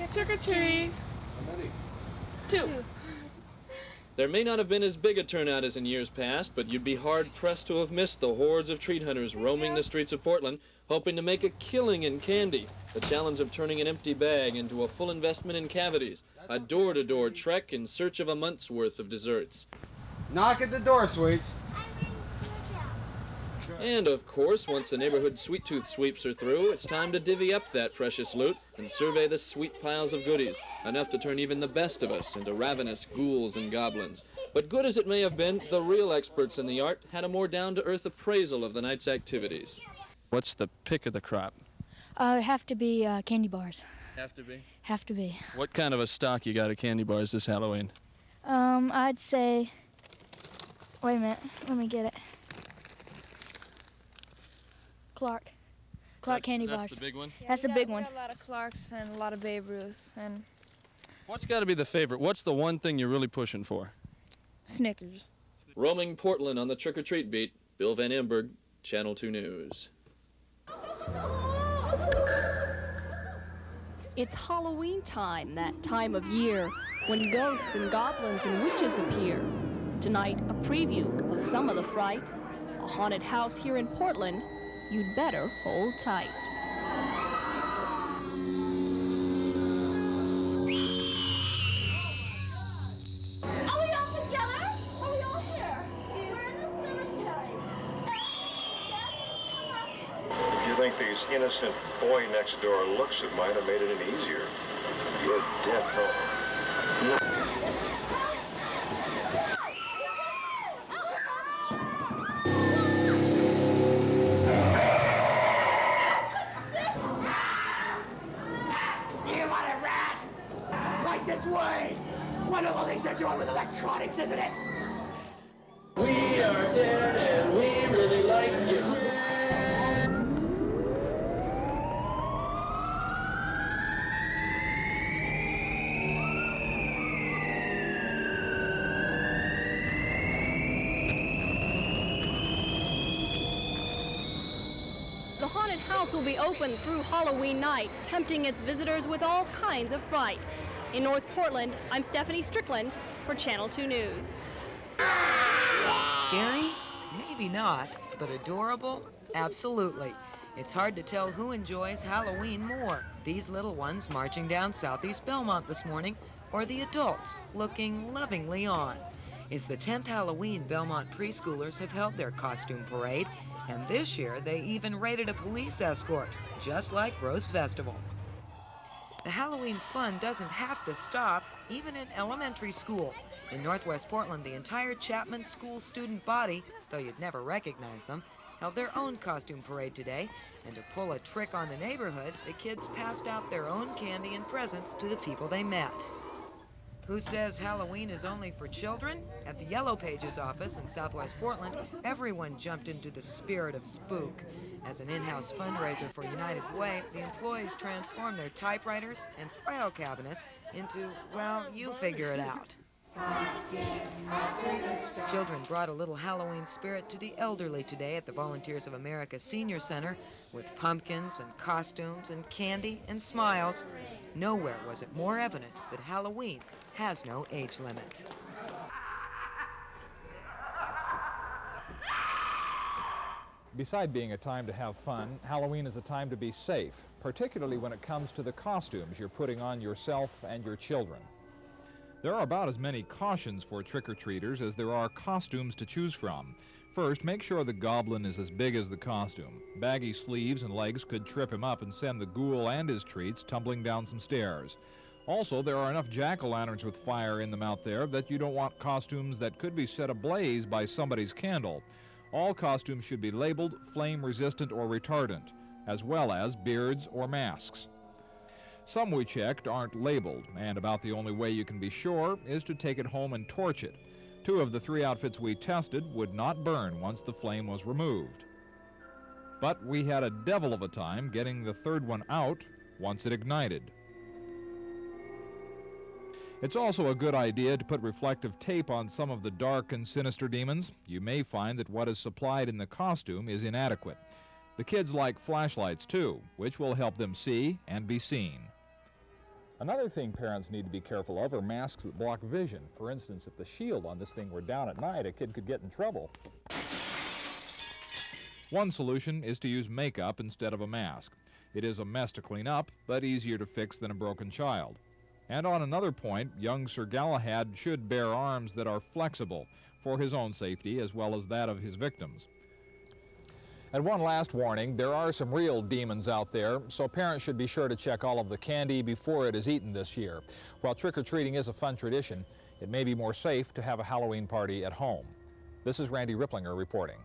Trick or treat. How many? 2. There may not have been as big a turnout as in years past, but you'd be hard-pressed to have missed the hordes of treat hunters roaming the streets of Portland, hoping to make a killing in candy. The challenge of turning an empty bag into a full investment in cavities. A door-to-door trek in search of a month's worth of desserts. Knock at the door, sweets. And, of course, once the neighborhood sweet tooth sweeps are through, it's time to divvy up that precious loot and survey the sweet piles of goodies, enough to turn even the best of us into ravenous ghouls and goblins. But good as it may have been, the real experts in the art had a more down-to-earth appraisal of the night's activities. What's the pick of the crop? Have to be candy bars. Have to be? Have to be. What kind of a stock you got of candy bars this Halloween? I'd say, wait a minute, let me get it. Clark candy bars. That's the big one? That's the big one. We got a lot of Clarks and a lot of Babe Ruths and What's got to be the favorite? What's the one thing you're really pushing for? Snickers. Roaming Portland on the trick-or-treat beat, Bill Van Amberg, Channel 2 News. It's Halloween time, that time of year, when ghosts and goblins and witches appear. Tonight, a preview of some of the fright. A haunted house here in Portland. You'd better hold tight. Are we all together? Are we all here? We're in the cemetery. If you think the innocent boy next door looks, it might have made it any easier. You're dead wrong. This way! Wonderful things they're doing with electronics, isn't it? We are dead and we really like you. The haunted house will be open through Halloween night, tempting its visitors with all kinds of fright. In North Portland, I'm Stephanie Strickland for Channel 2 News. Scary? Maybe not, but adorable? Absolutely. It's hard to tell who enjoys Halloween more, these little ones marching down Southeast Belmont this morning, or the adults looking lovingly on. It's the 10th Halloween Belmont preschoolers have held their costume parade, and this year they even raided a police escort, just like Rose Festival. The Halloween fun doesn't have to stop, even in elementary school. In Northwest Portland, the entire Chapman School student body, though you'd never recognize them, held their own costume parade today. And to pull a trick on the neighborhood, the kids passed out their own candy and presents to the people they met. Who says Halloween is only for children? At the Yellow Pages office in Southwest Portland, everyone jumped into the spirit of spook. As an in-house fundraiser for United Way, the employees transformed their typewriters and file cabinets into, well, you figure it out. Children brought a little Halloween spirit to the elderly today at the Volunteers of America Senior Center with pumpkins and costumes and candy and smiles. Nowhere was it more evident that Halloween has no age limit. Beside being a time to have fun, Halloween is a time to be safe, particularly when it comes to the costumes you're putting on yourself and your children. There are about as many cautions for trick-or-treaters as there are costumes to choose from. First, make sure the goblin is as big as the costume. Baggy sleeves and legs could trip him up and send the ghoul and his treats tumbling down some stairs. Also, there are enough jack-o'-lanterns with fire in them out there that you don't want costumes that could be set ablaze by somebody's candle. All costumes should be labeled flame-resistant or retardant, as well as beards or masks. Some we checked aren't labeled, and about the only way you can be sure is to take it home and torch it. 2 of the 3 outfits we tested would not burn once the flame was removed. But we had a devil of a time getting the 3rd one out once it ignited. It's also a good idea to put reflective tape on some of the dark and sinister demons. You may find that what is supplied in the costume is inadequate. The kids like flashlights too, which will help them see and be seen. Another thing parents need to be careful of are masks that block vision. For instance, if the shield on this thing were down at night, a kid could get in trouble. One solution is to use makeup instead of a mask. It is a mess to clean up, but easier to fix than a broken child. And on another point, young Sir Galahad should bear arms that are flexible for his own safety as well as that of his victims. And one last warning, there are some real demons out there, so parents should be sure to check all of the candy before it is eaten this year. While trick-or-treating is a fun tradition, it may be more safe to have a Halloween party at home. This is Randy Ripplinger reporting.